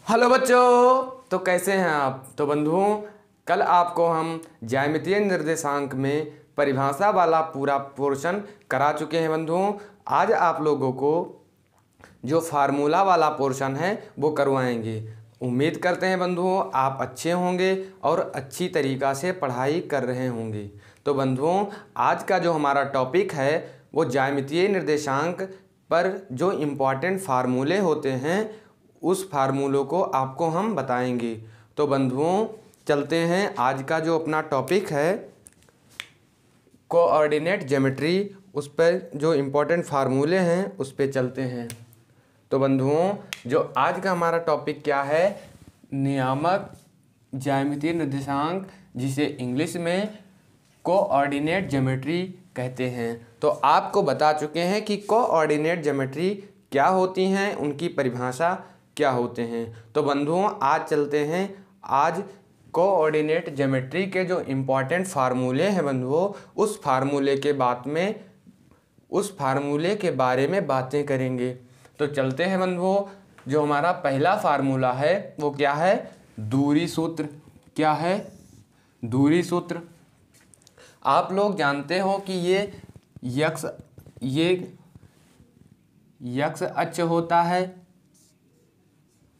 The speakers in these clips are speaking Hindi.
हेलो बच्चों, तो कैसे हैं आप। तो बंधुओं, कल आपको हम ज्यामितीय निर्देशांक में परिभाषा वाला पूरा पोर्शन करा चुके हैं। बंधुओं, आज आप लोगों को जो फार्मूला वाला पोर्शन है वो करवाएंगे। उम्मीद करते हैं बंधुओं आप अच्छे होंगे और अच्छी तरीक़ा से पढ़ाई कर रहे होंगे। तो बंधुओं, आज का जो हमारा टॉपिक है वो ज्यामितीय निर्देशांक पर जो इम्पॉर्टेंट फार्मूले होते हैं उस फार्मूलों को आपको हम बताएंगे। तो बंधुओं चलते हैं, आज का जो अपना टॉपिक है कोऑर्डिनेट ज्योमेट्री, उस पर जो इम्पोर्टेंट फार्मूले हैं उस पर चलते हैं। तो बंधुओं, जो आज का हमारा टॉपिक क्या है, नियामक ज्यामितीय निर्देशांक, जिसे इंग्लिश में कोऑर्डिनेट ज्योमेट्री कहते हैं। तो आपको बता चुके हैं कि कोऑर्डिनेट ज्योमेट्री क्या होती हैं, उनकी परिभाषा क्या होते हैं। तो बंधुओं आज चलते हैं, आज कोऑर्डिनेट ज्योमेट्री के जो इम्पोर्टेंट फार्मूले हैं बंधुओं, उस फार्मूले के बारे में बातें करेंगे। तो चलते हैं बंधुओं, जो हमारा पहला फार्मूला है वो क्या है, दूरी सूत्र। क्या है, दूरी सूत्र। आप लोग जानते हो कि ये यक्स अक्ष होता है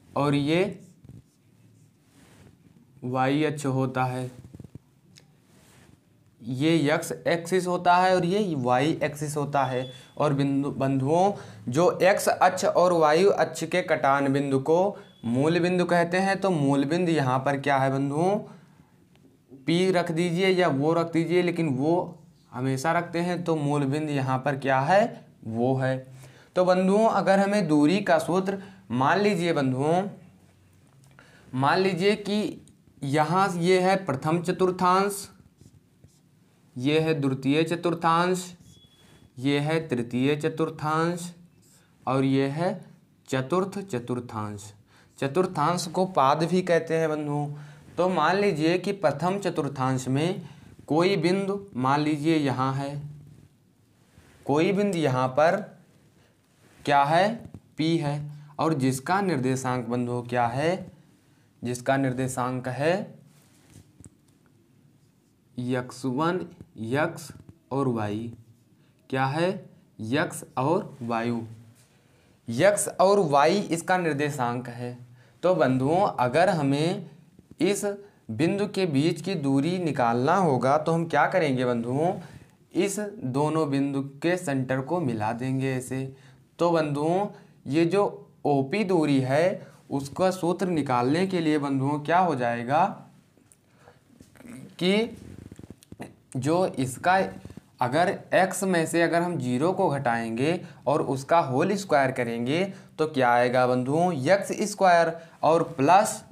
और ये वाई अक्ष होता है। ये यक्स एक्सिस होता है और ये वाई एक्सिस होता है। और बंधुओं, जो एक्स अक्ष और वाई अक्ष के कटान बिंदु को मूल बिंदु कहते हैं। तो मूल बिंदु यहाँ पर क्या है बंधुओं, पी रख दीजिए या वो रख दीजिए, लेकिन वो हमेशा रखते हैं। तो मूल बिंदु यहाँ पर क्या है, वो है। तो बंधुओं, अगर हमें दूरी का सूत्र मान लीजिए कि यहाँ ये है प्रथम चतुर्थांश, ये है द्वितीय चतुर्थांश, ये है तृतीय चतुर्थांश और ये है चतुर्थ चतुर्थांश। चतुर्थांश को पाद भी कहते हैं बंधुओं। तो मान लीजिए कि प्रथम चतुर्थांश में कोई बिंदु, मान लीजिए यहाँ है, कोई बिंदु यहाँ पर क्या है, P है, और जिसका निर्देशांक बंधुओं क्या है, जिसका निर्देशांक है x1 x और y। क्या है, x और वायु, x और y इसका निर्देशांक है। तो बंधुओं, अगर हमें इस बिंदु के बीच की दूरी निकालना होगा तो हम क्या करेंगे बंधुओं, इस दोनों बिंदु के सेंटर को मिला देंगे ऐसे। तो बंधुओं, ये जो OP दूरी है उसका सूत्र निकालने के लिए बंधुओं क्या हो जाएगा कि जो इसका, अगर x में से अगर हम 0 को घटाएंगे और उसका होल स्क्वायर करेंगे तो क्या आएगा बंधुओं, x स्क्वायर, और प्लस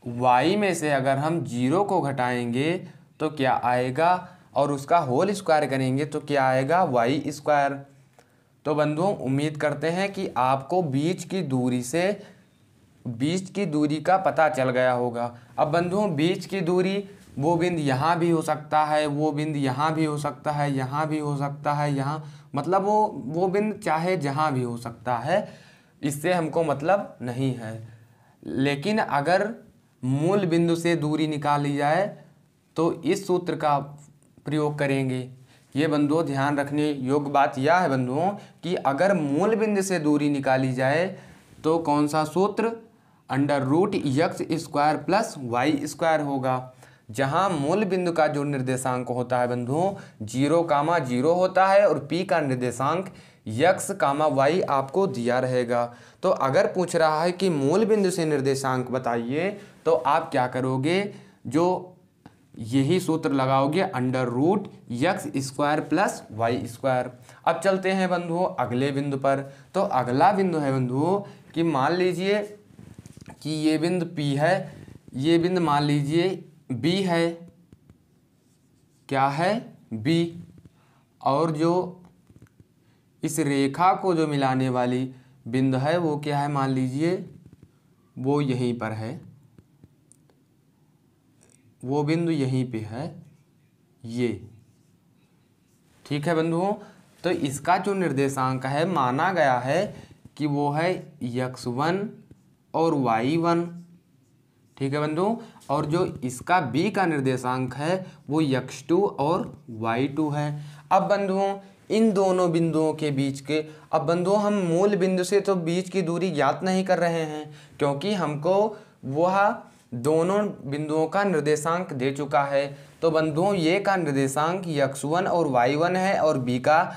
y में से अगर हम 0 को घटाएंगे तो क्या आएगा, और उसका होल स्क्वायर करेंगे तो क्या आएगा, y स्क्वायर। तो बंधुओं, उम्मीद करते हैं कि आपको बीच की दूरी का पता चल गया होगा। अब बंधुओं, बीच की दूरी, वो बिंदु यहाँ भी हो सकता है, वो बिंदु यहाँ भी हो सकता है, यहाँ भी हो सकता है, यहाँ, मतलब वो बिंदु चाहे जहाँ भी हो सकता है, इससे हमको मतलब नहीं है। लेकिन अगर मूल बिंदु से दूरी निकाली जाए तो इस सूत्र का प्रयोग करेंगे। ये बंधुओं ध्यान रखने योग्य बात यह है बंधुओं कि अगर मूल बिंदु से दूरी निकाली जाए तो कौन सा सूत्र, √x² प्लस y स्क्वायर होगा। जहाँ मूल बिंदु का जो निर्देशांक होता है बंधुओं 0,0 होता है और p का निर्देशांक x, y आपको दिया रहेगा। तो अगर पूछ रहा है कि मूल बिंदु से निर्देशांक बताइए तो आप क्या करोगे, जो यही सूत्र लगाओगे, √x² प्लस y²। अब चलते हैं बंधुओं अगले बिंदु पर। तो अगला बिंदु है बंधुओं कि मान लीजिए कि ये बिंदु P है, ये बिंदु मान लीजिए B है। क्या है, B, और जो इस रेखा को जो मिलाने वाली बिंदु है वो क्या है, मान लीजिए वो यहीं पर है, वो बिंदु यहीं पे है, ये। ठीक है बंधुओं, तो इसका जो निर्देशांक है माना गया है कि वो है x1 और y1, ठीक है बंधुओं। और जो इसका b का निर्देशांक है वो x2 और y2 है। अब बंधुओं इन दोनों बिंदुओं के बीच के, अब बंधुओं हम मूल बिंदु से तो बीच की दूरी ज्ञात नहीं कर रहे हैं, क्योंकि हमको वह दोनों बिंदुओं का निर्देशांक दे चुका है। तो बंधुओं ये का निर्देशांक x1 और y1 है और b का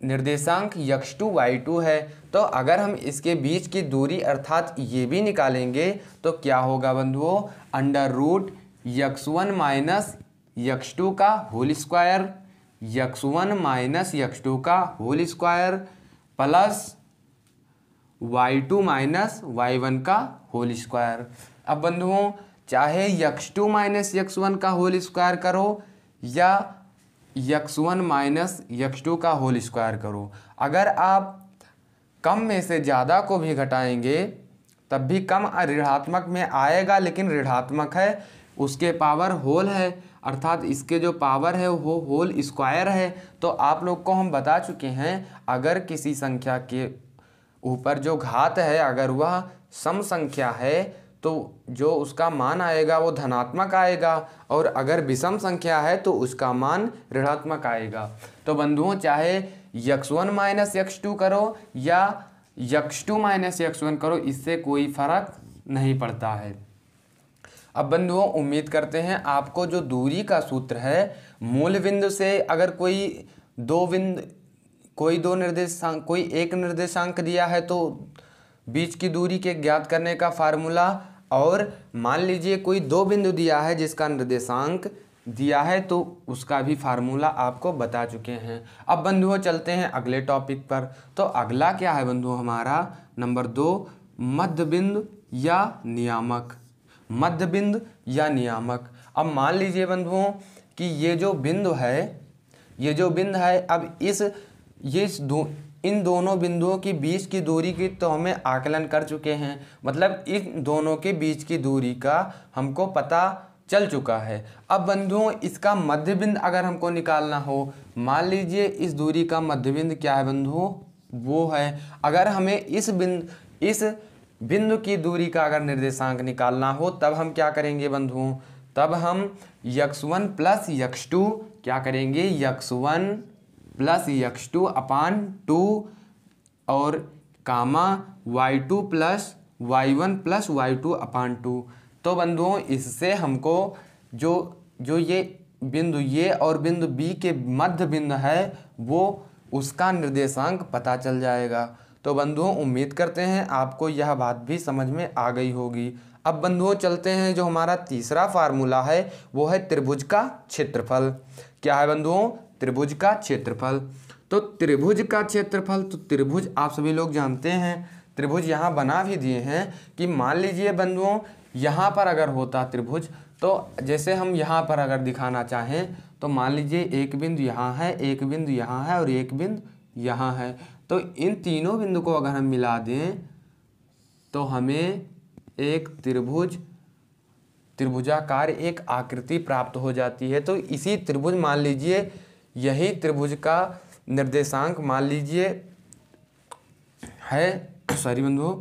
निर्देशांक x2 y2 है। तो अगर हम इसके बीच की दूरी अर्थात ये भी निकालेंगे तो क्या होगा बंधुओं, under root x1 minus x2 का whole square, x1 minus x2 का whole square plus y2 minus y1 का होल स्क्वायर। अब बंधुओं चाहे x2 माइनस x1 का होल स्क्वायर करो या x1 माइनस x2 का होल स्क्वायर करो, अगर आप कम में से ज़्यादा को भी घटाएंगे तब भी कम ऋणात्मक में आएगा, लेकिन ऋणात्मक है, उसके पावर होल है, अर्थात इसके जो पावर है वो होल स्क्वायर है। तो आप लोग को हम बता चुके हैं अगर किसी संख्या के ऊपर जो घात है अगर वह सम संख्या है तो जो उसका मान आएगा वो धनात्मक आएगा, और अगर विषम संख्या है तो उसका मान ऋणात्मक आएगा। तो बंधुओं चाहे x1 माइनस x2 करो या x2 माइनस x1 करो, इससे कोई फर्क नहीं पड़ता है। अब बंधुओं उम्मीद करते हैं आपको जो दूरी का सूत्र है मूल बिंदु से अगर कोई एक निर्देशांक दिया है तो बीच की दूरी के ज्ञात करने का फार्मूला, और मान लीजिए कोई दो बिंदु दिया है जिसका निर्देशांक दिया है तो उसका भी फार्मूला आपको बता चुके हैं। अब बंधुओं चलते हैं अगले टॉपिक पर। तो अगला क्या है बंधुओं हमारा नंबर 2, मध्य बिंदु या नियामक। मध्य बिंदु या नियामक। अब मान लीजिए बंधुओं कि ये जो बिंदु है अब इन दोनों बिंदुओं के बीच की दूरी की तो हमें आकलन कर चुके हैं, मतलब इन दोनों के बीच की दूरी का हमको पता चल चुका है। अब बंधुओं इसका मध्य बिंदु अगर हमको निकालना हो, मान लीजिए इस दूरी का मध्य बिंदु क्या है बंधुओं, वो है, अगर हमें इस बिंदु की दूरी का अगर निर्देशांक निकालना हो तब हम क्या करेंगे बंधुओं, तब हम x1 प्लस x2 क्या करेंगे, x1 प्लस x2 अपान 2 और कामा y2 plus y1 plus y2 अपान 2। तो बंधुओं इससे हमको जो ये बिंदु ये और बिंदु बी के मध्य बिंदु है वो उसका निर्देशांक पता चल जाएगा। तो बंधुओं उम्मीद करते हैं आपको यह बात भी समझ में आ गई होगी। अब बंधुओं चलते हैं जो हमारा तीसरा फार्मूला है वो है त्रिभुज का क्षेत्रफल। क्या है बंधुओं, त्रिभुज का क्षेत्रफल। तो त्रिभुज का क्षेत्रफल, तो त्रिभुज आप सभी लोग जानते हैं, त्रिभुज यहाँ बना भी दिए हैं कि मान लीजिए बंधुओं यहाँ पर अगर होता त्रिभुज, तो जैसे हम यहाँ पर अगर दिखाना चाहें तो मान लीजिए एक बिंदु यहाँ है, एक बिंदु यहाँ है और एक बिंदु यहाँ है। तो इन तीनों बिंदु को अगर हम मिला दें तो हमें एक त्रिभुजाकार एक आकृति प्राप्त हो जाती है। तो इसी त्रिभुज मान लीजिए यही त्रिभुज का निर्देशांक मान लीजिए है, सॉरी बंधुओं,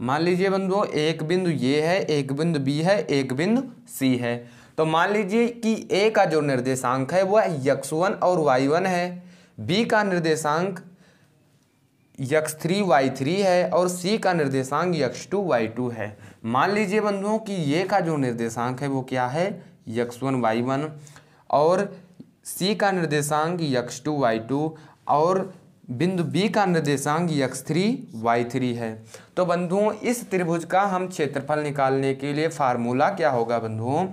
मान लीजिए बंधुओं एक बिंदु ये है, एक बिंदु बी है, एक बिंदु सी है। तो मान लीजिए कि ए का जो निर्देशांक है वह x1 और y1 है, बी का निर्देशांक x3 y3 है और सी का निर्देशांक x2 y2 है। मान लीजिए बंधुओं कि ये का जो निर्देशांक है वो क्या है, x1 y1 और सी का निर्देशांक x2 y2 और बिंदु बी का निर्देशांक x3 y3 है। तो बंधुओं इस त्रिभुज का हम क्षेत्रफल निकालने के लिए फार्मूला क्या होगा बंधुओं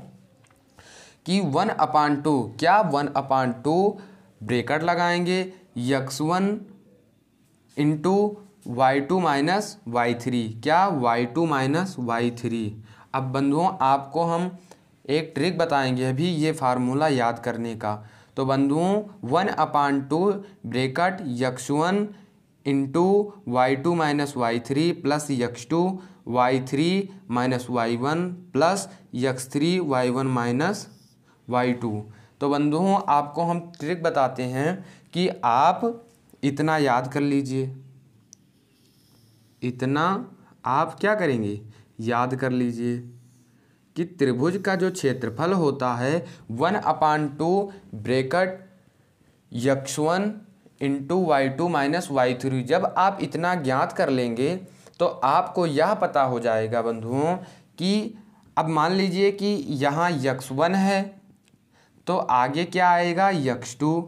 कि 1/2, क्या 1/2 ब्रैकेट लगाएंगे x1 into y2 minus y3, क्या y2 माइनस y3। अब बंधुओं आपको हम एक ट्रिक बताएंगे अभी ये फार्मूला याद करने का। तो बंधुओं 1/2 bracket x1 into y2 minus y3 plus x2 y3 minus y1 plus x3 y1 minus y2। तो बंधुओं आपको हम ट्रिक बताते हैं कि आप इतना याद कर लीजिए, इतना आप क्या करेंगे, याद कर लीजिए कि त्रिभुज का जो क्षेत्रफल होता है 1/2 bracket x1 into y2 minus y3। जब आप इतना ज्ञात कर लेंगे तो आपको यह पता हो जाएगा बंधुओं कि अब मान लीजिए कि यहाँ x1 है तो आगे क्या आएगा x2।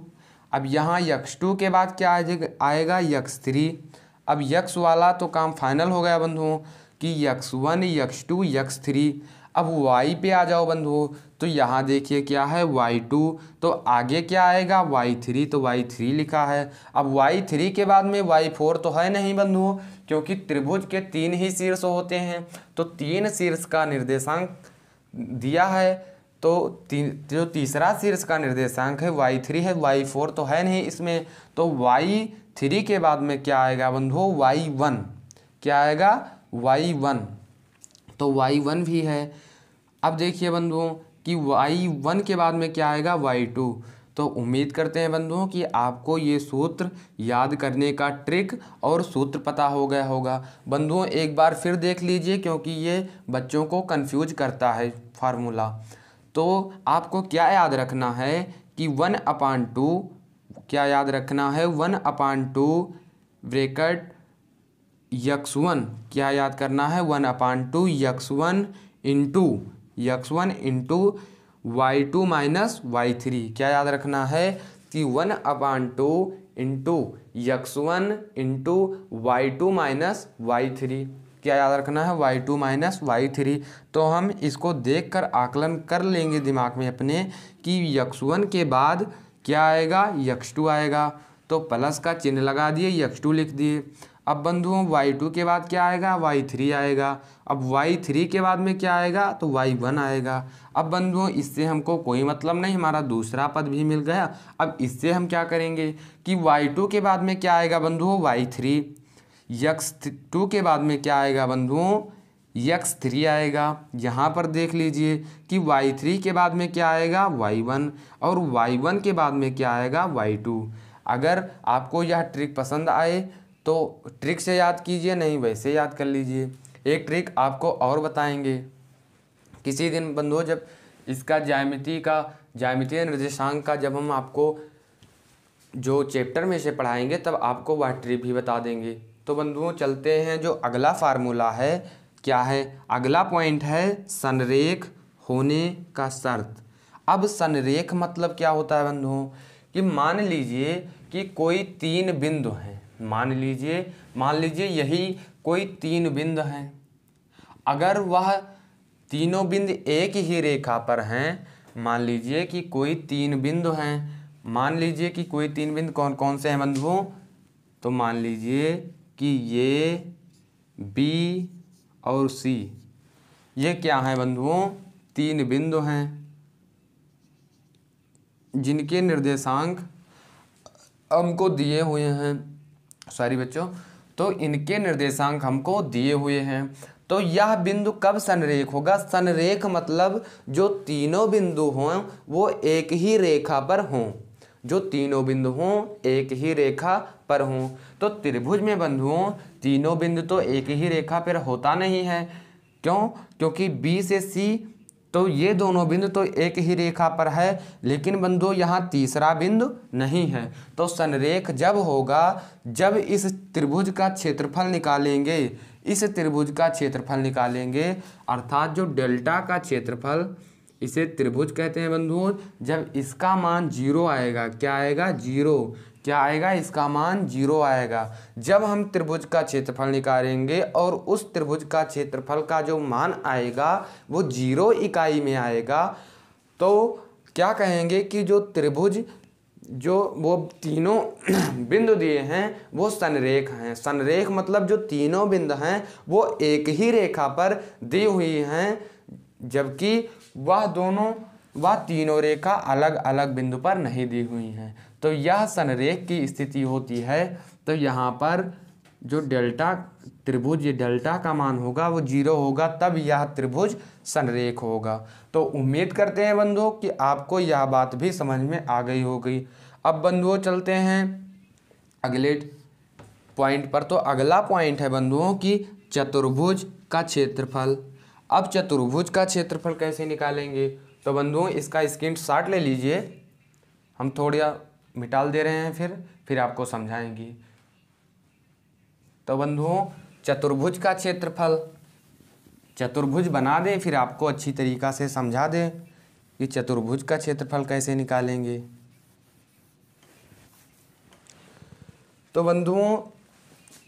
अब यहाँ x2 के बाद क्या आएगा x3। अब x वाला तो काम फाइनल हो गया बंधुओं कि x1 x2 x3। अब y पे आ जाओ बंधुओं, तो यहाँ देखिए क्या है y2, तो आगे क्या आएगा y3, तो y3 लिखा है। अब y3 के बाद में y4 तो है नहीं बंधुओं, क्योंकि त्रिभुज के 3 ही शीर्ष होते हैं, तो 3 शीर्ष का निर्देशांक दिया है, तो जो तीसरा शीर्ष का निर्देशांक है y3 है, y4 तो है नहीं इसमें, तो y3 के बाद में क्या आएगा बंधुओं y1। क्या आएगा y1, तो y1 भी है। अब देखिए बंधुओं कि y1 के बाद में क्या आएगा y2। तो उम्मीद करते हैं बंधुओं कि आपको ये सूत्र याद करने का ट्रिक और सूत्र पता हो गया होगा। बंधुओं एक बार फिर देख लीजिए, क्योंकि ये बच्चों को कंफ्यूज करता है फार्मूला। तो आपको क्या याद रखना है कि 1/2, क्या याद रखना है 1/2 ब्रैकेट x1, क्या याद करना है 1/2 x1 into y2 minus y3। क्या याद रखना है कि 1/2 into x1 into y2 minus y3। क्या याद रखना है y2 माइनस y3। तो हम इसको देखकर आकलन कर लेंगे दिमाग में अपने कि x1 के बाद क्या आएगा x2 आएगा, तो प्लस का चिन्ह लगा दिए, x2 लिख दिए। अब बंधुओं y2 के बाद क्या आएगा y3 आएगा। अब y3 के बाद में क्या आएगा तो y1 आएगा। अब बंधुओं इससे हमको कोई मतलब नहीं, हमारा दूसरा पद भी मिल गया। अब इससे हम क्या करेंगे कि y2 के बाद में क्या आएगा बंधुओं y3, x2 के बाद में क्या आएगा बंधुओं x3 आएगा। यहाँ पर देख लीजिए कि y3 के बाद में क्या आएगा y1 और y1 के बाद में क्या आएगा y2। अगर आपको यह ट्रिक पसंद आए तो ट्रिक से याद कीजिए, नहीं वैसे याद कर लीजिए। एक ट्रिक आपको और बताएंगे किसी दिन बंधुओं, जब इसका ज्यामितीय निर्देशांक का जब हम आपको जो चैप्टर में से पढ़ाएंगे तब आपको वह ट्रिक भी बता देंगे। तो बंधुओं चलते हैं, जो अगला फार्मूला है क्या है, अगला पॉइंट है संरेख होने का शर्त। अब संरेख मतलब क्या होता है बंधुओं कि मान लीजिए कि कोई 3 बिंदु हैं, मान लीजिए यही कोई 3 बिंदु हैं। अगर वह तीनों बिंदु एक ही रेखा पर हैं, मान लीजिए कि कोई 3 बिंदु हैं, मान लीजिए कि कोई 3 बिंदु कौन कौन से हैं बंधुओं, तो मान लीजिए कि ये B और C, ये क्या हैं बंधुओं 3 बिंदु हैं जिनके निर्देशांक हमको दिए हुए हैं। सॉरी बच्चों, तो इनके निर्देशांक हमको दिए हुए हैं। तो यह बिंदु कब संरेख होगा, संरेख मतलब जो तीनों बिंदु हों वो एक ही रेखा पर हों, जो तीनों बिंदु हों एक ही रेखा पर हों। तो त्रिभुज में बंधुओं तीनों बिंदु तो एक ही रेखा पर होता नहीं है। क्यों, क्योंकि B से C तो ये दोनों बिंदु तो एक ही रेखा पर है, लेकिन बंधुओं यहाँ तीसरा बिंदु नहीं है। तो संरेख जब होगा जब इस त्रिभुज का क्षेत्रफल निकालेंगे, इस त्रिभुज का क्षेत्रफल निकालेंगे, अर्थात जो डेल्टा का क्षेत्रफल, इसे त्रिभुज कहते हैं बंधुओं, जब इसका मान 0 आएगा, क्या आएगा 0, क्या आएगा इसका मान 0 आएगा। जब हम त्रिभुज का क्षेत्रफल निकालेंगे और उस त्रिभुज का क्षेत्रफल का जो मान आएगा वो 0 इकाई में आएगा, तो क्या कहेंगे कि जो त्रिभुज जो वो तीनों बिंदु दिए हैं वो संरेख हैं। संरेख मतलब जो तीनों बिंदु हैं वो एक ही रेखा पर दी हुई हैं, जबकि वह तीनों रेखा अलग अलग बिंदु पर नहीं दी हुई हैं। तो यह संरेख की स्थिति होती है। तो यहाँ पर जो डेल्टा त्रिभुज, ये डेल्टा का मान होगा वो 0 होगा, तब यह त्रिभुज संरेख होगा। तो उम्मीद करते हैं बंधुओं कि आपको यह बात भी समझ में आ गई होगी। अब बंधुओं चलते हैं अगले पॉइंट पर। तो अगला पॉइंट है बंधुओं कि चतुर्भुज का क्षेत्रफल। अब चतुर्भुज का क्षेत्रफल कैसे निकालेंगे? तो बंधुओं इसका स्क्रीनशॉट ले लीजिए, हम थोड़ा मिटाल दे रहे हैं, फिर आपको समझाएंगे। तो बंधुओं चतुर्भुज का क्षेत्रफल, चतुर्भुज बना दें फिर आपको अच्छी तरीक़ा से समझा दें कि चतुर्भुज का क्षेत्रफल कैसे निकालेंगे। तो बंधुओं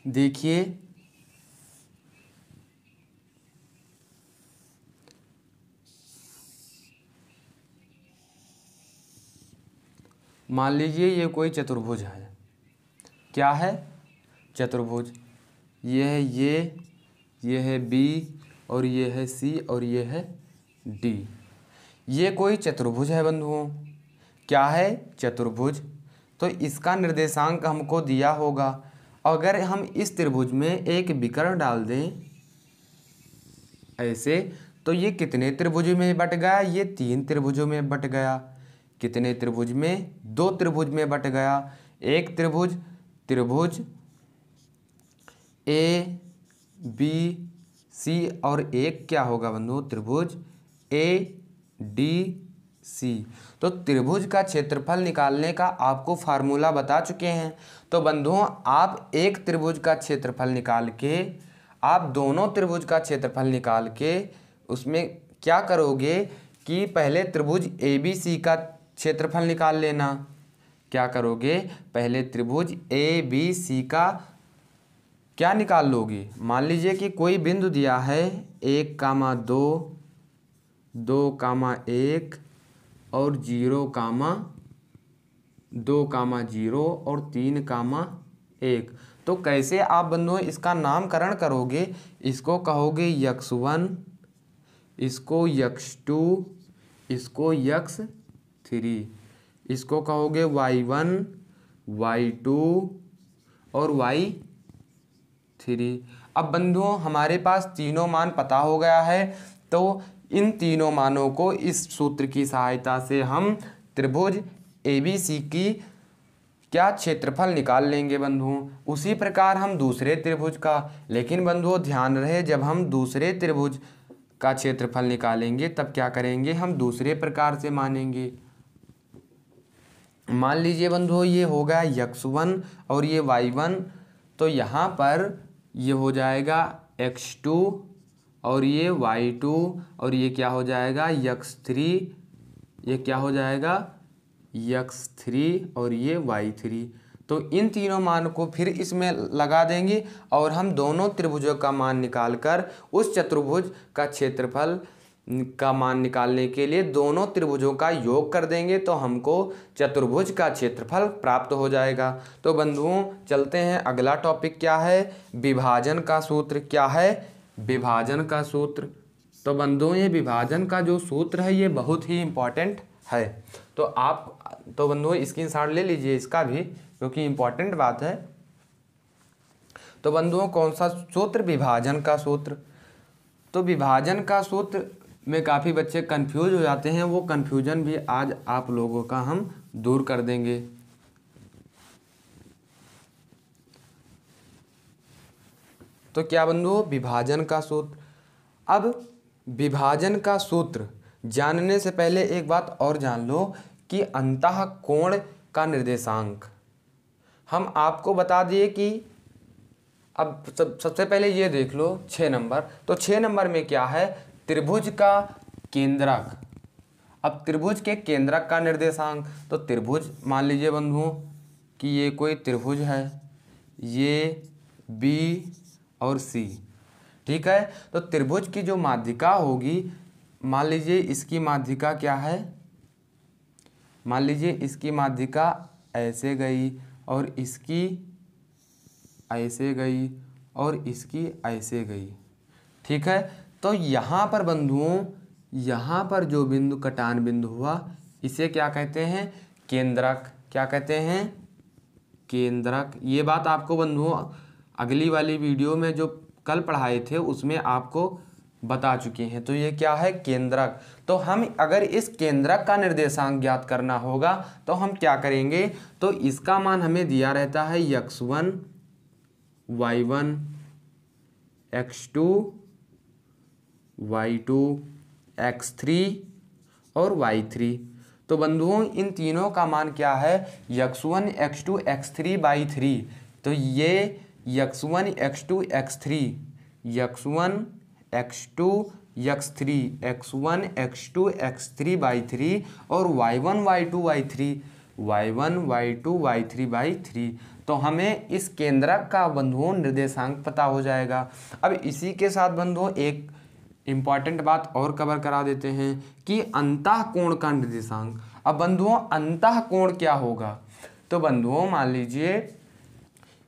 देखिए, मान लीजिए ये कोई चतुर्भुज है। क्या है? चतुर्भुज। ये है ये है बी और ये है सी और ये है डी। ये कोई चतुर्भुज है बंधुओं। क्या है? चतुर्भुज। तो इसका निर्देशांक हमको दिया होगा। अगर हम इस त्रिभुज में एक विकर्ण डाल दें ऐसे, तो ये कितने त्रिभुज में बट गया? ये 3 त्रिभुजों में बट गया। कितने त्रिभुज में? 2 त्रिभुज में बट गया। एक त्रिभुज ए बी सी और एक क्या होगा बंधुओं? त्रिभुज ए डी सी। तो त्रिभुज का क्षेत्रफल निकालने का आपको फार्मूला बता चुके हैं। तो बंधुओं आप एक त्रिभुज का क्षेत्रफल निकाल के, आप दोनों त्रिभुज का क्षेत्रफल निकाल के उसमें क्या करोगे कि पहले त्रिभुज ए बी सी का क्षेत्रफल निकाल लेना। क्या करोगे? पहले त्रिभुज ए बी सी का क्या निकाल लोगे? मान लीजिए कि कोई बिंदु दिया है 1,2, 2,1 और 0,2,0 और 3,1। तो कैसे आप बंधुओं इसका नामकरण करोगे? इसको कहोगे x1, इसको x2, इसको x3, इसको कहोगे y1, y2 और y3। अब बंधुओं हमारे पास तीनों मान पता हो गया है। तो इन तीनों मानों को इस सूत्र की सहायता से हम त्रिभुज ABC की क्या क्षेत्रफल निकाल लेंगे बंधुओं। उसी प्रकार हम दूसरे त्रिभुज का, लेकिन बंधुओं ध्यान रहे जब हम दूसरे त्रिभुज का क्षेत्रफल निकालेंगे तब क्या करेंगे? हम दूसरे प्रकार से मानेंगे। मान लीजिए बंधुओं ये होगा x1 और ये y1, तो यहाँ पर ये हो जाएगा x2 और ये y2 और ये क्या हो जाएगा? x3, ये क्या हो जाएगा? x3 और ये y3। तो इन तीनों मान को फिर इसमें लगा देंगे और हम दोनों त्रिभुजों का मान निकालकर उस चतुर्भुज का क्षेत्रफल का मान निकालने के लिए दोनों त्रिभुजों का योग कर देंगे, तो हमको चतुर्भुज का क्षेत्रफल प्राप्त हो जाएगा। तो बंधुओं चलते हैं, अगला टॉपिक क्या है? विभाजन का सूत्र। क्या है? विभाजन का सूत्र। तो बंधुओं ये विभाजन का जो सूत्र है ये बहुत ही इम्पॉर्टेंट है। तो बंधुओं स्क्रीनशॉट ले लीजिए इसका भी, क्योंकि इम्पॉर्टेंट बात है। तो बंधुओं कौन सा सूत्र? विभाजन का सूत्र। तो विभाजन का सूत्र में काफ़ी बच्चे कंफ्यूज हो जाते हैं, वो कंफ्यूजन भी आज आप लोगों का हम दूर कर देंगे। तो क्या बंधुओं? विभाजन का सूत्र। अब विभाजन का सूत्र जानने से पहले एक बात और जान लो कि अंतः कोण का निर्देशांक हम आपको बता दिए कि अब सबसे पहले ये देख लो 6 नंबर। तो 6 नंबर में क्या है? त्रिभुज का केंद्रक। अब त्रिभुज के केंद्रक का निर्देशांक, तो त्रिभुज मान लीजिए बंधुओं कि ये कोई त्रिभुज है, ये बी और सी, ठीक है। तो त्रिभुज की जो माध्यिका होगी, मान लीजिए इसकी माध्यिका क्या है? मान लीजिए इसकी माध्यिका ऐसे गई और इसकी ऐसे गई और इसकी ऐसे गई, ठीक है। तो यहाँ पर बंधुओं, यहाँ पर जो बिंदु कटान बिंदु हुआ इसे क्या कहते हैं? केंद्रक। क्या कहते हैं? केंद्रक। ये बात आपको बंधुओं अगली वाली वीडियो में जो कल पढ़ाए थे उसमें आपको बता चुके हैं। तो ये क्या है? केंद्रक। तो हम अगर इस केंद्रक का निर्देशांक ज्ञात करना होगा तो हम क्या करेंगे? तो इसका मान हमें दिया रहता है x1, y1, x2 y2 x3 और y3। तो बंधुओं इन तीनों का मान क्या है, x1 x2 x3 y3। तो ये x1 x2 x3 x1 x2 x3 x1 x2 x3 y3 और y1 y2 y3 y1 y2 y3 y3। तो हमें इस केंद्रक का बंधुओं निर्देशांक पता हो जाएगा। अब इसी के साथ बंधुओं एक इम्पॉर्टेंट बात और कवर करा देते हैं कि अंतः कोण का निर्देशांक। अब बंधुओं अंतः कोण क्या होगा, तो बंधुओं मान लीजिए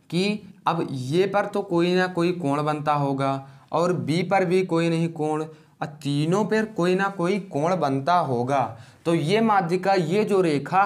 कि अब ये पर तो कोई ना कोई कोण बनता होगा और बी पर भी कोई नहीं कोण, और तीनों पर कोई ना कोई कोण बनता होगा। तो ये माध्यिका ये जो रेखा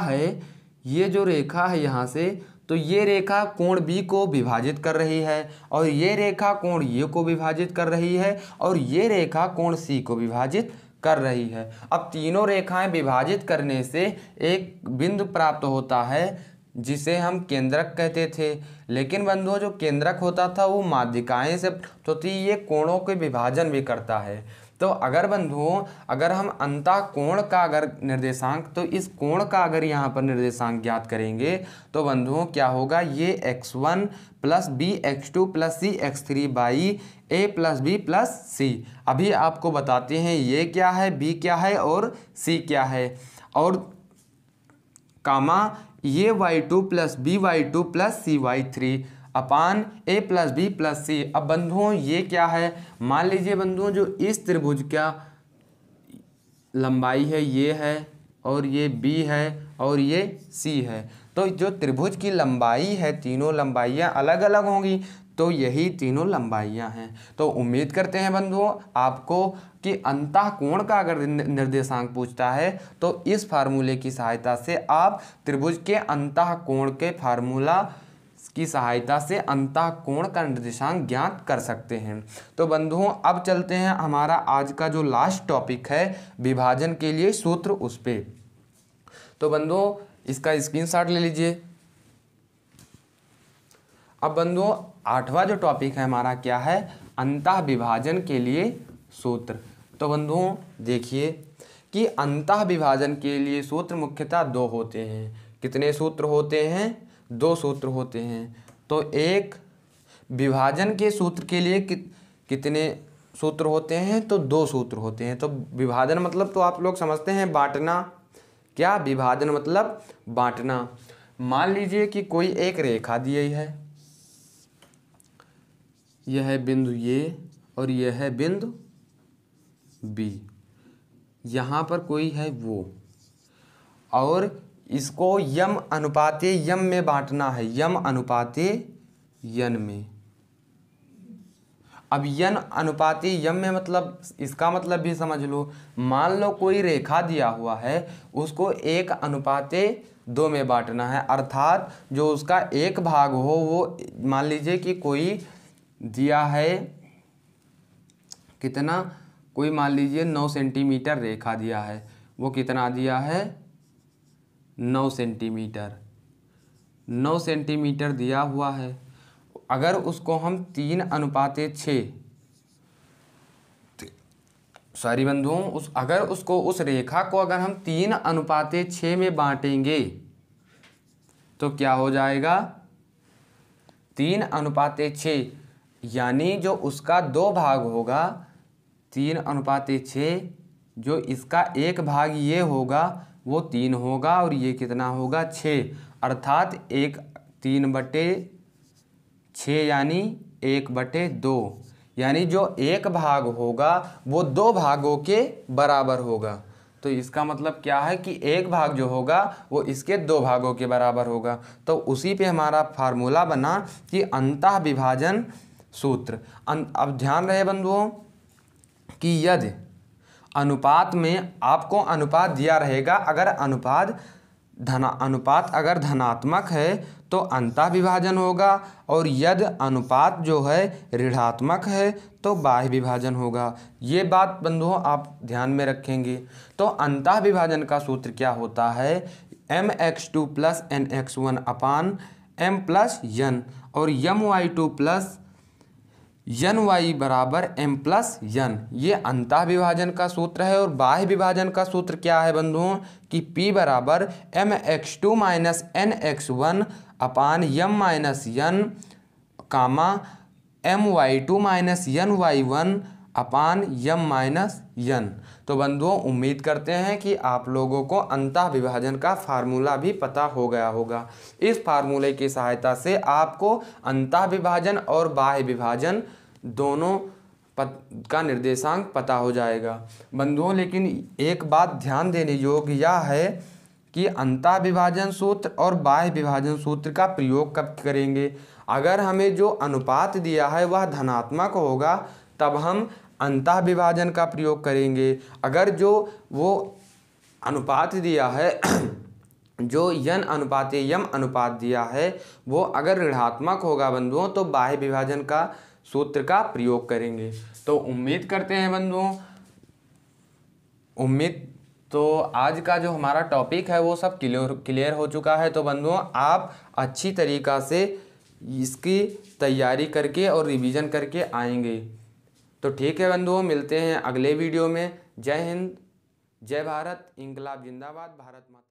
है यहाँ से, तो ये रेखा कोण बी को विभाजित कर रही है और ये रेखा कोण ए को विभाजित कर रही है और ये रेखा कोण सी को विभाजित कर रही है। अब तीनों रेखाएं विभाजित करने से एक बिंदु प्राप्त होता है जिसे हम केंद्रक कहते थे। लेकिन बंधुओं जो केंद्रक होता था वो माध्यिकाएं से होती, ये कोणों के विभाजन भी करता है। तो अगर बंधुओं अगर हम अंतः कोण का अगर निर्देशांक, तो इस कोण का अगर यहाँ पर निर्देशांक ज्ञात करेंगे तो बंधुओं क्या होगा, ये x1 plus B x2 plus C x3 by a plus B plus C. अभी आपको बताते हैं ये क्या है, b क्या है और c क्या है, और कामा ये y2 plus B y2 plus C y3 upon a plus B plus C. अब बंधुओं ये क्या है, मान लीजिए बंधुओं जो इस त्रिभुज का लंबाई है ये है और ये b है और ये c है। तो जो त्रिभुज की लंबाई है, तीनों लंबाइयाँ अलग अलग होंगी, तो यही तीनों लंबाइयाँ हैं। तो उम्मीद करते हैं बंधुओं आपको कि अंतः कोण का अगर निर्देशांक पूछता है तो इस फार्मूले की सहायता से आप त्रिभुज के अंतः कोण के फार्मूला की सहायता से अंतः कोण का निर्देशांक ज्ञात कर सकते हैं। तो बंधुओं अब चलते हैं हमारा आज का जो लास्ट टॉपिक है विभाजन के लिए सूत्र, उस पे। तो बंधुओं इसका स्क्रीनशॉट ले लीजिए। अब बंधुओं आठवां जो टॉपिक है हमारा क्या है, अंतः विभाजन के लिए सूत्र। तो बंधुओं देखिए कि अंतः विभाजन के लिए सूत्र मुख्यतः दो होते हैं। कितने सूत्र होते हैं, दो सूत्र होते हैं। तो एक विभाजन के सूत्र के लिए कितने सूत्र होते हैं, तो दो सूत्र होते हैं। तो विभाजन मतलब तो आप लोग समझते हैं बांटना, क्या विभाजन मतलब बांटना। मान लीजिए कि कोई एक रेखा दी गई है, यह है बिंदु ए और यह है बिंदु बी, यहाँ पर कोई है वो, और इसको यम अनुपाते यम में बांटना है, यम अनुपाते यन में। अब यन अनुपाते यम में मतलब इसका मतलब भी समझ लो, मान लो कोई रेखा दिया हुआ है उसको 1:2 में बांटना है, अर्थात जो उसका एक भाग हो वो मान लीजिए कि कोई दिया है कितना, कोई मान लीजिए 9 सेंटीमीटर रेखा दिया है, वो कितना दिया है 9 सेंटीमीटर, 9 सेंटीमीटर दिया हुआ है। अगर उसको हम 3:6 सॉरी बंधुओं अगर उसको उस रेखा को अगर हम 3:6 में बांटेंगे तो क्या हो जाएगा 3:6, यानी जो उसका दो भाग होगा 3:6, जो इसका एक भाग ये होगा वो 3 होगा और ये कितना होगा 6, अर्थात 3/6 यानी 1/2, यानी जो एक भाग होगा वो दो भागों के बराबर होगा। तो इसका मतलब क्या है कि एक भाग जो होगा वो इसके दो भागों के बराबर होगा। तो उसी पे हमारा फार्मूला बना कि अंतः विभाजन सूत्र। अब ध्यान रहे बंधुओं कि यदि अनुपात में आपको अनुपात दिया रहेगा, अगर अनुपात अगर धनात्मक है तो अंतः विभाजन होगा, और यदि अनुपात जो है ऋणात्मक है तो बाह्य विभाजन होगा। ये बात बंधुओं आप ध्यान में रखेंगे। तो अंतः विभाजन का सूत्र क्या होता है, mx2 प्लस nx1 अपान m प्लस n, और my2 प्लस यन वाई बराबर एम प्लस यन, ये अंतः विभाजन का सूत्र है। और बाह्य विभाजन का सूत्र क्या है बंधुओं कि पी बराबर M X two minus N X one upon M minus N comma M Y two minus N Y one upon M minus N. तो बंधुओं उम्मीद करते हैं कि आप लोगों को अंतः विभाजन का फार्मूला भी पता हो गया होगा। इस फार्मूले की सहायता से आपको अंतः विभाजन और बाह्य विभाजन दोनों का निर्देशांक पता हो जाएगा बंधुओं। लेकिन एक बात ध्यान देने योग्य यह है कि अंतः विभाजन सूत्र और बाह्य विभाजन सूत्र का प्रयोग कब करेंगे। अगर हमें जो अनुपात दिया है वह धनात्मक होगा तब हम अंतः विभाजन का प्रयोग करेंगे। अगर जो वो अनुपात दिया है जो यन अनुपात यम अनुपात दिया है वो अगर ऋणात्मक होगा बंधुओं तो बाह्य विभाजन का सूत्र का प्रयोग करेंगे। तो उम्मीद करते हैं बंधुओं तो आज का जो हमारा टॉपिक है वो सब क्लियर हो चुका है। तो बंधुओं आप अच्छी तरीक़ा से इसकी तैयारी करके और रिवीजन करके आएंगे। तो ठीक है बंधुओं, मिलते हैं अगले वीडियो में। जय हिंद, जय भारत, इंकलाब जिंदाबाद, भारत माता।